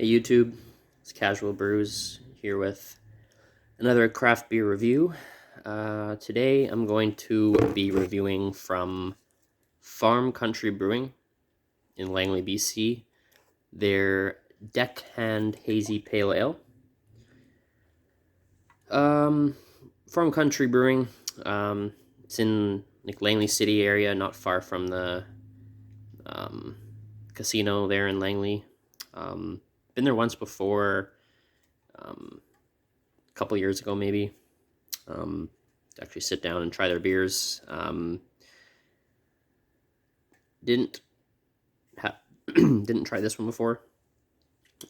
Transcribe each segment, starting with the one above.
Hey YouTube, it's Casual Brews here with another craft beer review. Today I'm going to be reviewing from Farm Country Brewing in Langley, BC, their Deckhand Hazy Pale Ale. Farm Country Brewing, it's in like Langley City area, not far from the casino there in Langley. Been there once before, a couple years ago maybe, to actually sit down and try their beers. Didn't didn't try this one before.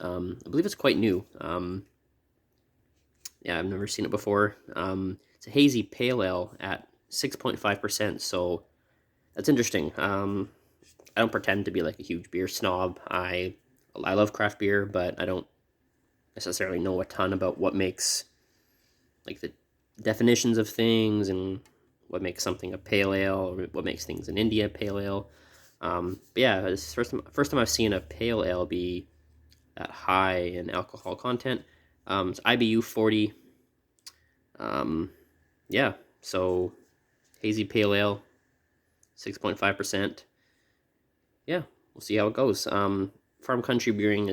I believe it's quite new. Yeah, I've never seen it before. It's a hazy pale ale at 6.5%, so that's interesting. I don't pretend to be like a huge beer snob. I love craft beer, but I don't necessarily know a ton about what makes like the definitions of things and what makes something a pale ale or what makes things an India pale ale. But yeah, it's first time I've seen a pale ale be that high in alcohol content. It's IBU 40. Yeah, so hazy pale ale, 6.5%. Yeah, we'll see how it goes. Farm Country Brewing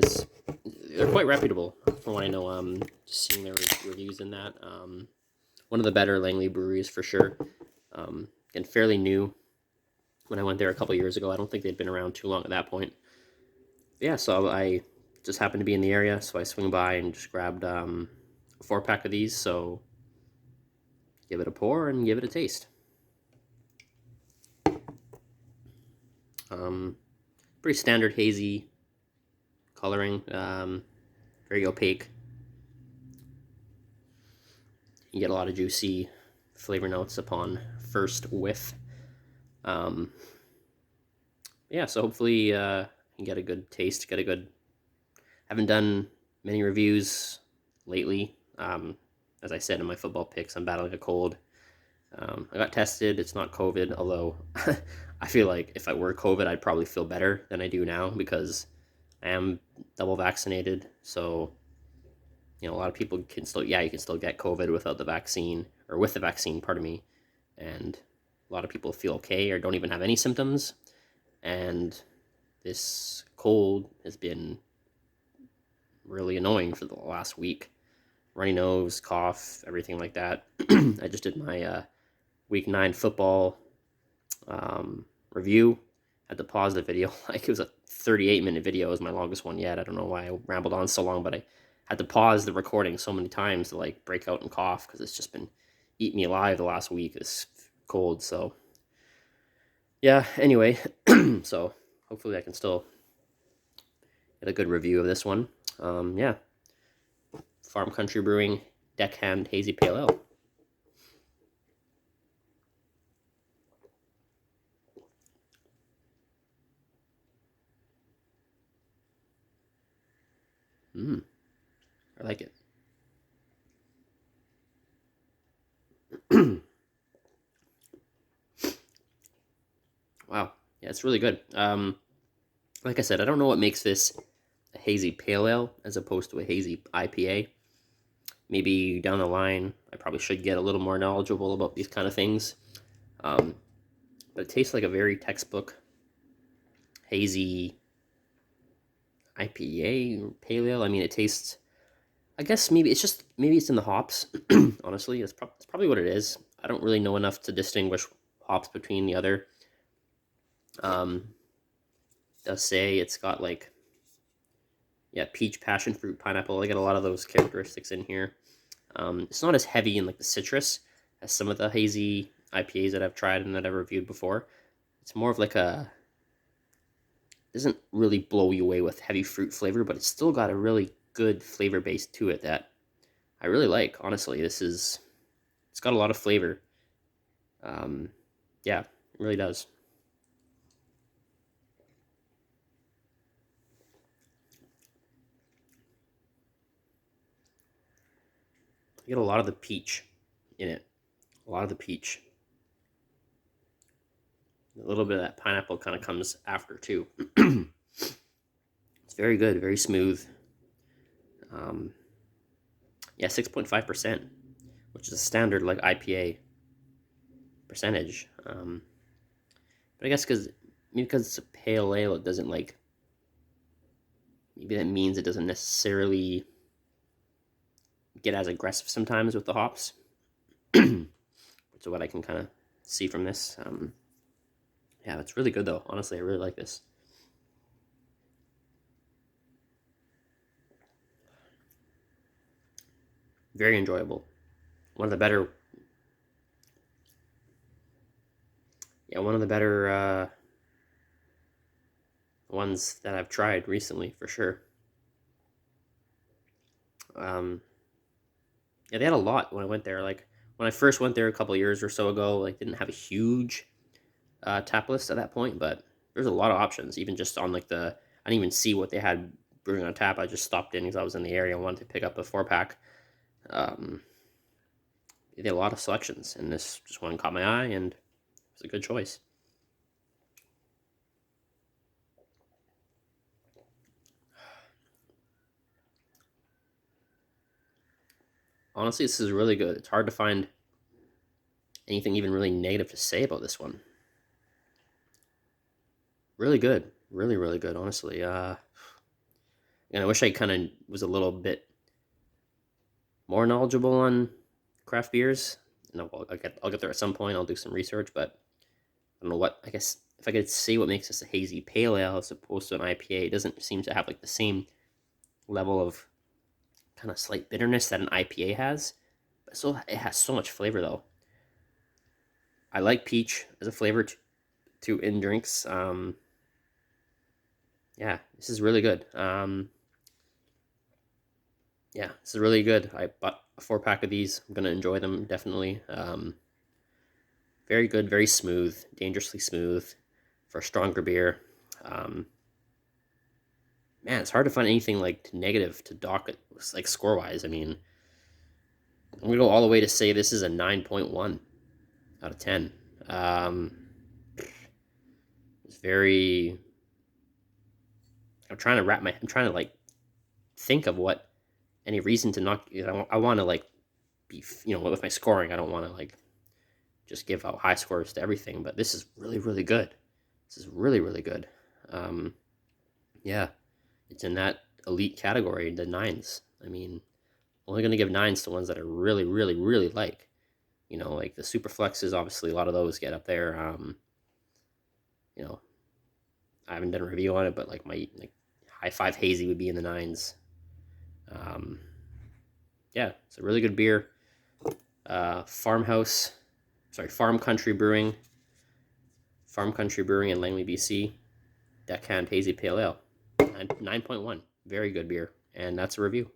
they're quite reputable from what I know. Just seeing their reviews in that. One of the better Langley breweries for sure. And fairly new. When I went there a couple years ago, I don't think they'd been around too long at that point. But yeah, so I just happened to be in the area, so I swing by and just grabbed a 4-pack of these. So give it a pour and give it a taste. Pretty standard hazy coloring, very opaque. You get a lot of juicy flavor notes upon first whiff. Yeah, so hopefully you can get a good taste, haven't done many reviews lately. As I said in my football picks, I'm battling a cold. I got tested. It's not COVID, although I feel like if I were COVID, I'd probably feel better than I do now because I am double vaccinated. So, a lot of people can still, you can still get COVID without the vaccine, or with the vaccine, pardon me. And a lot of people feel okay or don't even have any symptoms. And this cold has been really annoying for the last week. Runny nose, cough, everything like that. I just did my week 9 football review. Had to pause the video. Like, it was a 38-minute video. It was my longest one yet. I don't know why I rambled on so long, but I had to pause the recording so many times to like break out and cough because it's just been eating me alive the last week. It's cold. So yeah, anyway, so hopefully I can still get a good review of this one. Yeah, Farm Country Brewing Deckhand Hazy Pale Ale. I like it. Wow, yeah, it's really good. Like I said, I don't know what makes this a hazy pale ale as opposed to a hazy IPA. Maybe down the line, I probably should get a little more knowledgeable about these kind of things. But it tastes like a very textbook hazy IPA or pale ale. I mean, it tastes. I guess maybe it's in the hops. Honestly, it's probably what it is. I don't really know enough to distinguish hops between the other. Does say it's got like, yeah, peach, passion fruit, pineapple. I get a lot of those characteristics in here. It's not as heavy in like the citrus as some of the hazy IPAs that I've tried and that I've reviewed before. It's more of like doesn't really blow you away with heavy fruit flavor, but it's still got a really good flavor base to it that I really like. Honestly, it's got a lot of flavor. Yeah, it really does. You get a lot of the peach in it. A lot of the peach. A little bit of that pineapple kind of comes after too. It's very good, very smooth. Yeah, 6.5%, which is a standard like IPA percentage. But I guess because it's a pale ale, it doesn't like. Maybe that means it doesn't necessarily get as aggressive sometimes with the hops. Which is what I can kind of see from this. Yeah, it's really good though. Honestly, I really like this. Very enjoyable. One of the better. Yeah, one of the better ones that I've tried recently for sure. Um, yeah, they had a lot when I went there. Like when I first went there a couple years or so ago, like didn't have a huge tap list at that point, but there's a lot of options. Even just on like I didn't even see what they had brewing on tap. I just stopped in because I was in the area and wanted to pick up a 4-pack. They had a lot of selections, and this just one caught my eye, and it was a good choice. Honestly, this is really good. It's hard to find anything even really negative to say about this one. Really good, really really good. Honestly, and I wish I kind of was a little bit more knowledgeable on craft beers. I'll get there at some point. I'll do some research, but I don't know what. I guess if I could say what makes this a hazy pale ale as opposed to an IPA, it doesn't seem to have like the same level of kind of slight bitterness that an IPA has. But so it has so much flavor though. I like peach as a flavor to in drinks. Yeah, this is really good. Yeah, this is really good. I bought a 4-pack of these. I'm gonna enjoy them definitely. Very good, very smooth, dangerously smooth for a stronger beer. Um, Man, it's hard to find anything like negative to dock it, like score wise. I mean, I'm gonna go all the way to say this is a 9.1 out of 10. Um, it's very. I'm trying to like think of what any reason to not. I want to like be. With my scoring, I don't want to like just give out high scores to everything. But this is really really good. This is really really good. Um, yeah, it's in that elite category, the nines. I mean, only going to give nines to ones that I really, really, really like. Like the super flexes, obviously a lot of those get up there. You know, I haven't done a review on it, but like my like high five hazy would be in the nines. Um, yeah, it's a really good beer. Farm Country Brewing, in Langley, BC. Deckhand Hazy Pale Ale, 9.1, very good beer, and that's a review.